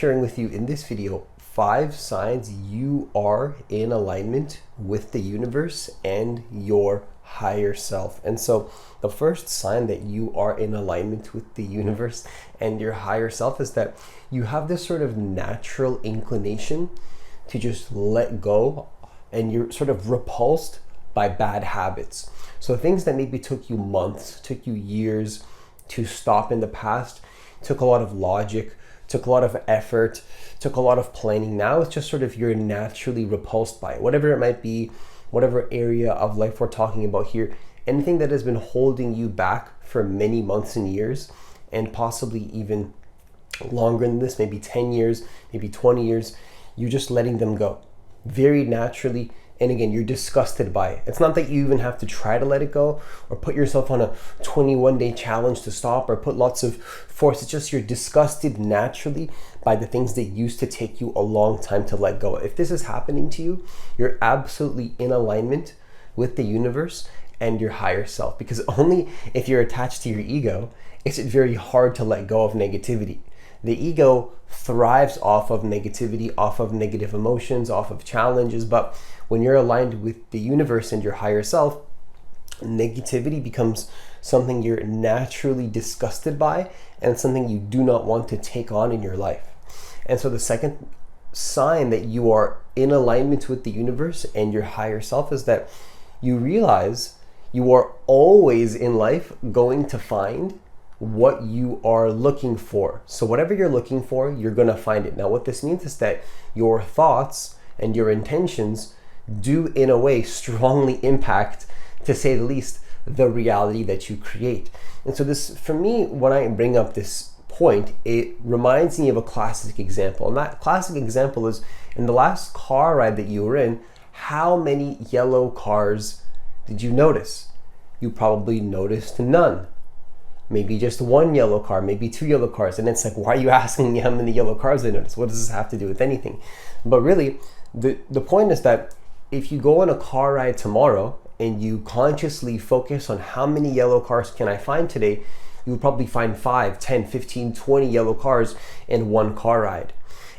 sharing with you in this video 5 signs you are in alignment with the universe and your higher self. And so the first sign that you are in alignment with the universe and your higher self is that you have this sort of natural inclination to just let go, and you're sort of repulsed by bad habits. So things that maybe took you months, took you years to stop in the past, took a lot of logic, took a lot of effort, took a lot of planning. Now it's just sort of you're naturally repulsed by it. Whatever it might be, whatever area of life we're talking about here, anything that has been holding you back for many months and years, and possibly even longer than this, maybe 10 years, maybe 20 years, you're just letting them go very naturally. And again, you're disgusted by it. It's not that you even have to try to let it go or put yourself on a 21-day challenge to stop or put lots of force. It's just you're disgusted naturally by the things that used to take you a long time to let go. If this is happening to you, you're absolutely in alignment with the universe and your higher self, because only if you're attached to your ego is it very hard to let go of negativity. The ego thrives off of negativity, off of negative emotions, off of challenges. But when you're aligned with the universe and your higher self, negativity becomes something you're naturally disgusted by and something you do not want to take on in your life. And so the second sign that you are in alignment with the universe and your higher self is that you realize you are always in life going to find what you are looking for. So whatever you're looking for, you're going to find it. Now, what this means is that your thoughts and your intentions do in a way strongly impact, to say the least, the reality that you create. And so this, for me, when I bring up this point, it reminds me of a classic example. And that classic example is in the last car ride that you were in, how many yellow cars did you notice? You probably noticed none. Maybe just one yellow car, maybe 2 yellow cars. And it's like, why are you asking me how many yellow cars I noticed? What does this have to do with anything? But really, the point is that if you go on a car ride tomorrow and you consciously focus on how many yellow cars can I find today, you'll probably find 5, 10, 15, 20 yellow cars in one car ride.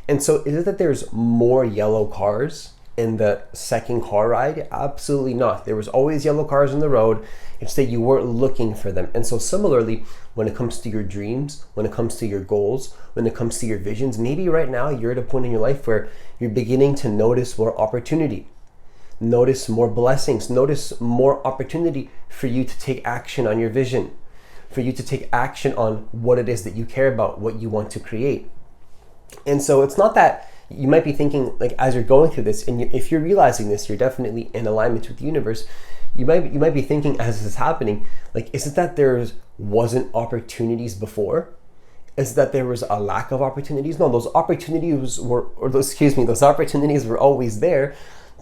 And so is it that there's more yellow cars in the second car ride? Absolutely not. There was always yellow cars on the road. It's that you weren't looking for them. And so similarly, when it comes to your dreams, when it comes to your goals, when it comes to your visions, maybe right now you're at a point in your life where you're beginning to notice more opportunity, notice more blessings, notice more opportunity for you to take action on your vision, for you to take action on what it is that you care about, what you want to create. And so it's not that you might be thinking, like, as you're going through this, and if you're realizing this, you're definitely in alignment with the universe. You might be thinking as this is happening, like, is it that there wasn't opportunities before? Is it that there was a lack of opportunities? No, those opportunities those opportunities were always there.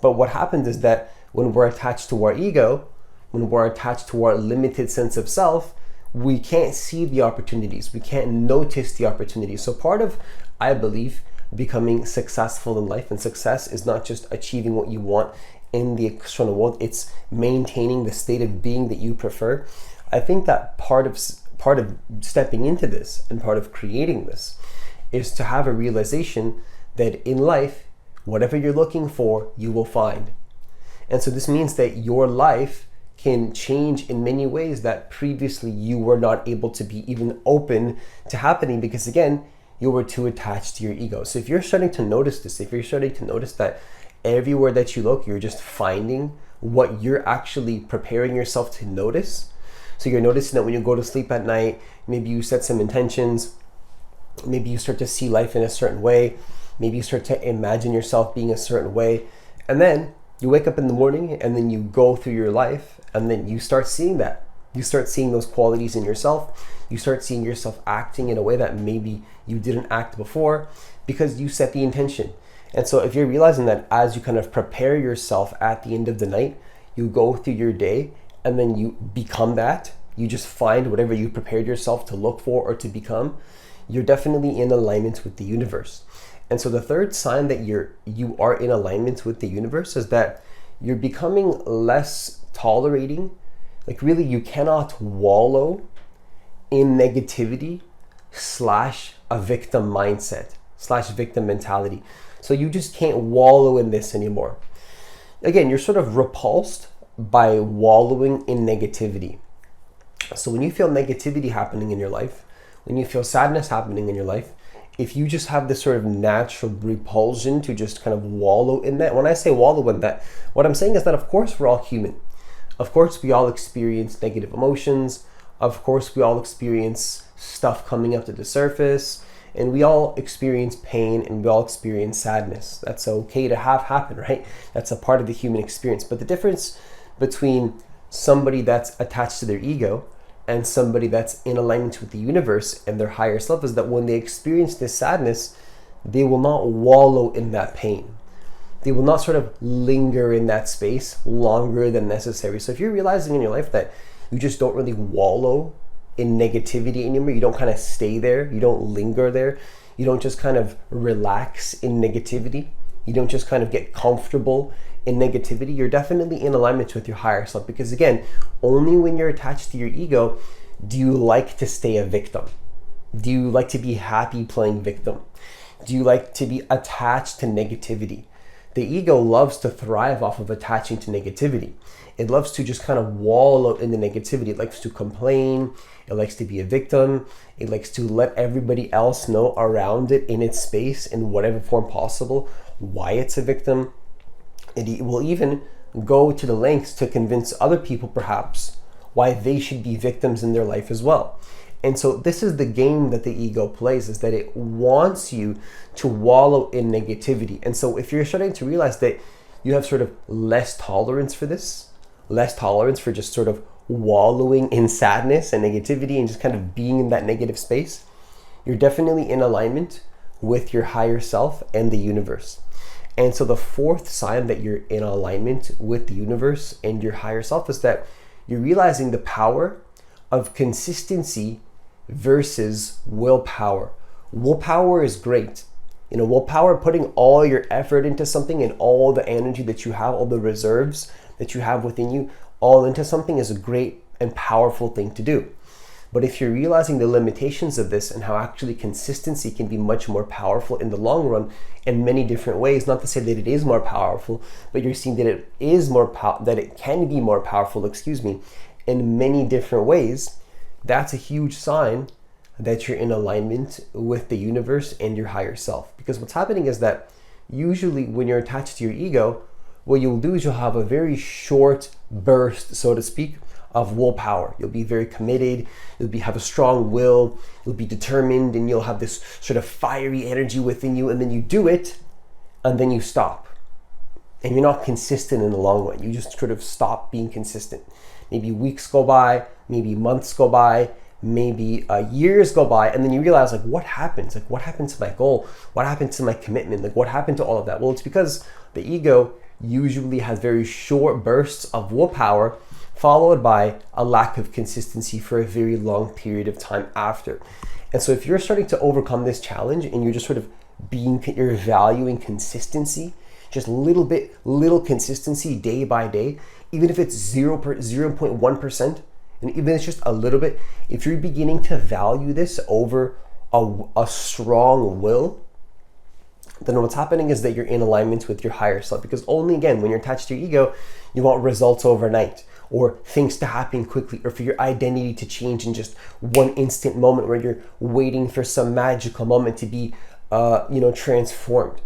But what happens is that when we're attached to our ego, when we're attached to our limited sense of self, we can't see the opportunities. We can't notice the opportunities. So part of, I believe, becoming successful in life, and success is not just achieving what you want in the external world, it's maintaining the state of being that you prefer. I think that part of stepping into this and part of creating this is to have a realization that in life, whatever you're looking for, you will find. And so this means that your life can change in many ways that previously you were not able to be even open to happening, because again, you were too attached to your ego. So if you're starting to notice this, if you're starting to notice that everywhere that you look, you're just finding what you're actually preparing yourself to notice. So you're noticing that when you go to sleep at night, maybe you set some intentions, maybe you start to see life in a certain way, maybe you start to imagine yourself being a certain way, and then you wake up in the morning and then you go through your life and then you start seeing that. You start seeing those qualities in yourself. You start seeing yourself acting in a way that maybe you didn't act before because you set the intention. And so if you're realizing that as you kind of prepare yourself at the end of the night, you go through your day and then you become that, you just find whatever you prepared yourself to look for or to become, you're definitely in alignment with the universe. And so the third sign that you are in alignment with the universe is that you're becoming less tolerating. Like really, you cannot wallow in negativity / a victim mindset. victim mentality. So you just can't wallow in this anymore. Again, you're sort of repulsed by wallowing in negativity. So when you feel negativity happening in your life, when you feel sadness happening in your life, if you just have this sort of natural repulsion to just kind of wallow in that, when I say wallow in that, what I'm saying is that of course we're all human. Of course we all experience negative emotions. Of course we all experience stuff coming up to the surface, and we all experience pain, and we all experience sadness. That's okay to have happen, right? That's a part of the human experience. But the difference between somebody that's attached to their ego and somebody that's in alignment with the universe and their higher self is that when they experience this sadness, they will not wallow in that pain. They will not sort of linger in that space longer than necessary. So if you're realizing in your life that you just don't really wallow in negativity anymore, you don't kind of stay there, you don't linger there, you don't just kind of relax in negativity, you don't just kind of get comfortable in negativity, you're definitely in alignment with your higher self. Because again, only when you're attached to your ego do you like to stay a victim. Do you like to be happy playing victim? Do you like to be attached to negativity? The ego loves to thrive off of attaching to negativity. It loves to just kind of wallow in the negativity. It likes to complain. It likes to be a victim. It likes to let everybody else know around it in its space, in whatever form possible, why it's a victim. It will even go to the lengths to convince other people perhaps why they should be victims in their life as well. And so this is the game that the ego plays, is that it wants you to wallow in negativity. And so if you're starting to realize that you have sort of less tolerance for this, less tolerance for just sort of wallowing in sadness and negativity and just kind of being in that negative space, you're definitely in alignment with your higher self and the universe. And so the fourth sign that you're in alignment with the universe and your higher self is that you're realizing the power of consistency versus willpower. Willpower is great. Willpower, putting all your effort into something and all the energy that you have, all the reserves that you have within you, all into something is a great and powerful thing to do. But if you're realizing the limitations of this and how actually consistency can be much more powerful in the long run in many different ways, not to say that it is more powerful, but you're seeing that it is that it can be more powerful, in many different ways, that's a huge sign that you're in alignment with the universe and your higher self. Because what's happening is that usually when you're attached to your ego, what you'll do is you'll have a very short burst, so to speak, of willpower. You'll be very committed, have a strong will, you'll be determined, and you'll have this sort of fiery energy within you, and then you do it, and then you stop. And you're not consistent in the long run. You just sort of stop being consistent. Maybe weeks go by, maybe months go by, maybe years go by, and then you realize, what happened? What happened to my goal? What happened to my commitment? What happened to all of that? Well, it's because the ego usually has very short bursts of willpower followed by a lack of consistency for a very long period of time after. And so if you're starting to overcome this challenge and you're just sort of you're valuing consistency, just little consistency day by day, even if it's 0.1%, and even if it's just a little bit, if you're beginning to value this over a strong will, then what's happening is that you're in alignment with your higher self. Because only, again, when you're attached to your ego, you want results overnight, or things to happen quickly, or for your identity to change in just one instant moment where you're waiting for some magical moment to be transformed.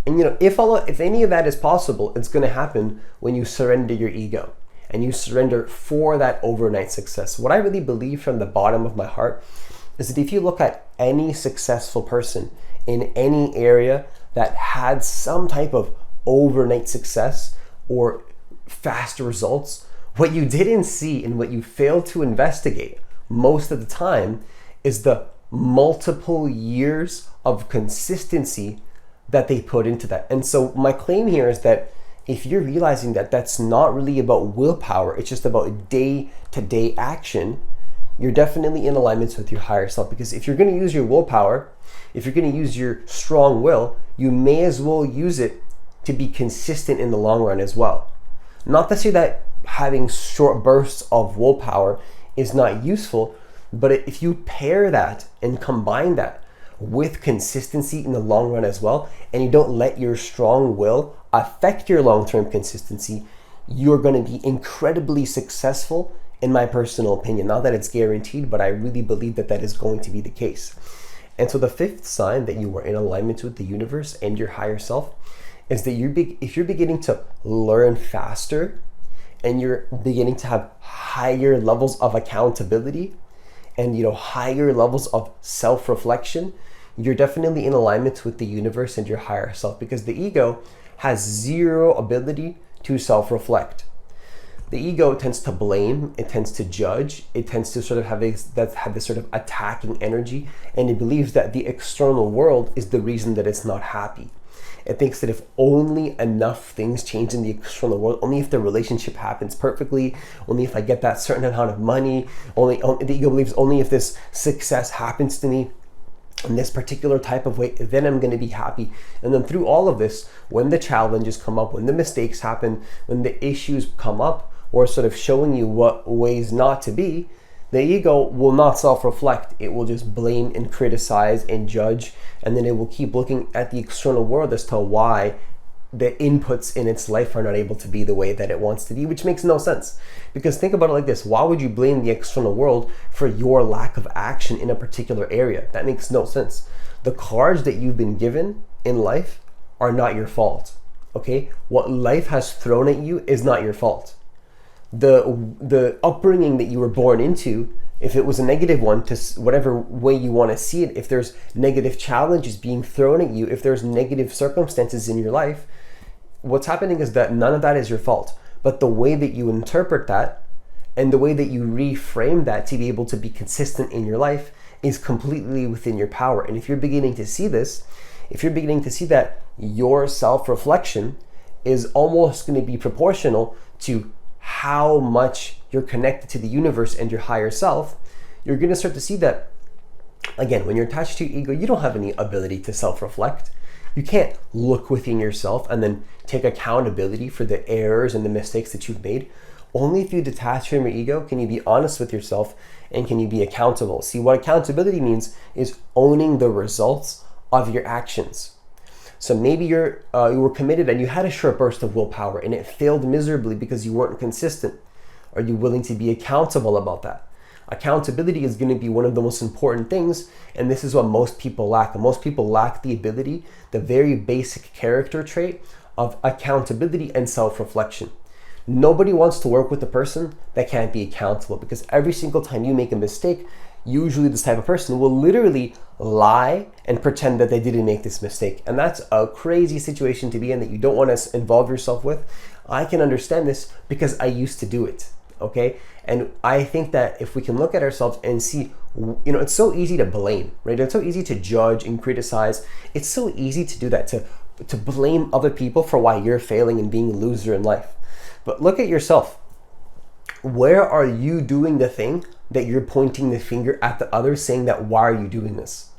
And if any of that is possible, it's going to happen when you surrender your ego and you surrender for that overnight success. What I really believe from the bottom of my heart is that if you look at any successful person in any area that had some type of overnight success or fast results, what you didn't see and what you failed to investigate most of the time is the multiple years of consistency that they put into that. And so my claim here is that if you're realizing that that's not really about willpower, it's just about day-to-day action, you're definitely in alignment with your higher self. Because if you're going to use your willpower, if you're going to use your strong will, you may as well use it to be consistent in the long run as well. Not to say that having short bursts of willpower is not useful, but if you pair that and combine that with consistency in the long run as well, and you don't let your strong will affect your long-term consistency, you're going to be incredibly successful, in my personal opinion. Not that it's guaranteed, but I really believe that that is going to be the case. And so the fifth sign that you are in alignment with the universe and your higher self is that if you're beginning to learn faster and you're beginning to have higher levels of accountability and higher levels of self-reflection, you're definitely in alignment with the universe and your higher self, because the ego has zero ability to self-reflect. The ego tends to blame, it tends to judge, it tends to sort of have this sort of attacking energy, and it believes that the external world is the reason that it's not happy. It thinks that if only enough things change in the external world, only if the relationship happens perfectly, only if I get that certain amount of money, the ego believes only if this success happens to me in this particular type of way, then I'm going to be happy. And then through all of this, when the challenges come up, when the mistakes happen, when the issues come up, or sort of showing you what ways not to be, the ego will not self-reflect. It will just blame and criticize and judge, and then it will keep looking at the external world as to why the inputs in its life are not able to be the way that it wants to be, which makes no sense. Because think about it like this: why would you blame the external world for your lack of action in a particular area? That makes no sense. The cards that you've been given in life are not your fault, okay? What life has thrown at you is not your fault. The upbringing that you were born into, if it was a negative one, to whatever way you want to see it, if there's negative challenges being thrown at you, if there's negative circumstances in your life, what's happening is that none of that is your fault. But the way that you interpret that and the way that you reframe that to be able to be consistent in your life is completely within your power. And if you're beginning to see this, if you're beginning to see that your self-reflection is almost going to be proportional to how much you're connected to the universe and your higher self, you're going to start to see that, again, when you're attached to your ego, you don't have any ability to self-reflect. You can't look within yourself and then take accountability for the errors and the mistakes that you've made. Only if you detach from your ego can you be honest with yourself and can you be accountable. See, what accountability means is owning the results of your actions. So maybe you were committed and you had a short burst of willpower and it failed miserably because you weren't consistent. Are you willing to be accountable about that? Accountability is going to be one of the most important things, and this is what most people lack. And most people lack the ability, the very basic character trait of accountability and self-reflection. Nobody wants to work with a person that can't be accountable, because every single time you make a mistake, usually this type of person will literally lie and pretend that they didn't make this mistake. And that's a crazy situation to be in that you don't want to involve yourself with. I can understand this because I used to do it, okay? And I think that if we can look at ourselves and see, it's so easy to blame, right? It's so easy to judge and criticize. It's so easy to do that, to blame other people for why you're failing and being a loser in life. But look at yourself. Where are you doing the thing that you're pointing the finger at the others, saying that why are you doing this?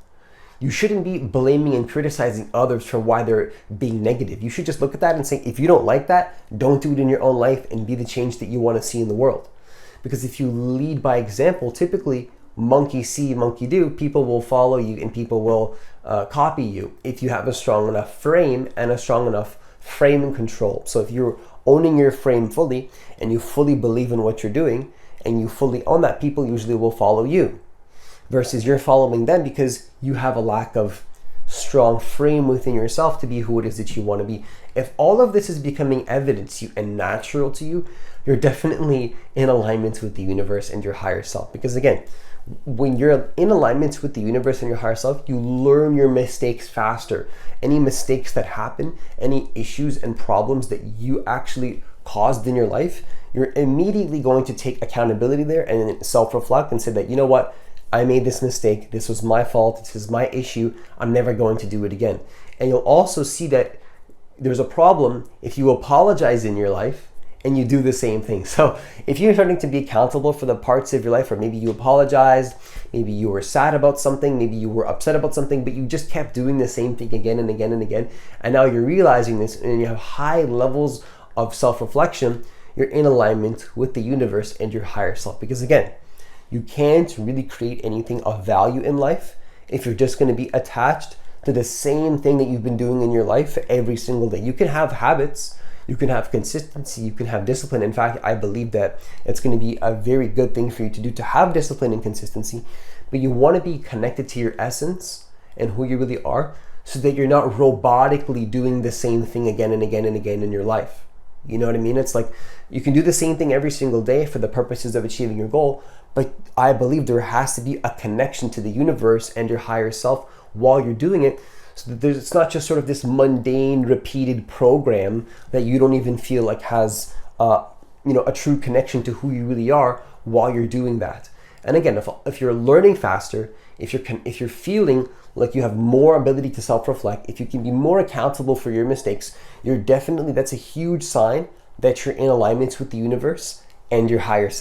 You shouldn't be blaming and criticizing others for why they're being negative. You should just look at that and say, if you don't like that, don't do it in your own life and be the change that you want to see in the world. Because if you lead by example, typically monkey see, monkey do, people will follow you and people will copy you if you have a strong enough frame and a strong enough frame and control. So if you're owning your frame fully and you fully believe in what you're doing and you fully own that, people usually will follow you, versus you're following them because you have a lack of strong frame within yourself to be who it is that you want to be. If all of this is becoming evident to you and natural to you, you're definitely in alignment with the universe and your higher self. Because again, when you're in alignment with the universe and your higher self, you learn your mistakes faster. Any mistakes that happen, any issues and problems that you actually caused in your life, you're immediately going to take accountability there and self-reflect and say that, you know what, I made this mistake, this was my fault, this is my issue, I'm never going to do it again. And you'll also see that there's a problem if you apologize in your life and you do the same thing. So if you're starting to be accountable for the parts of your life where maybe you apologized, maybe you were sad about something, maybe you were upset about something, but you just kept doing the same thing again and again and again, and now you're realizing this and you have high levels of self-reflection, you're in alignment with the universe and your higher self. Because again, you can't really create anything of value in life if you're just going to be attached to the same thing that you've been doing in your life every single day. You can have habits, you can have consistency, you can have discipline. In fact, I believe that it's going to be a very good thing for you to do, to have discipline and consistency, but you want to be connected to your essence and who you really are, so that you're not robotically doing the same thing again and again and again in your life. You know what I mean? It's like you can do the same thing every single day for the purposes of achieving your goal, but I believe there has to be a connection to the universe and your higher self while you're doing it, so that it's not just sort of this mundane, repeated program that you don't even feel like has a true connection to who you really are while you're doing that. And again, if you're learning faster, if you're feeling like you have more ability to self-reflect, if you can be more accountable for your mistakes, that's a huge sign that you're in alignment with the universe and your higher self.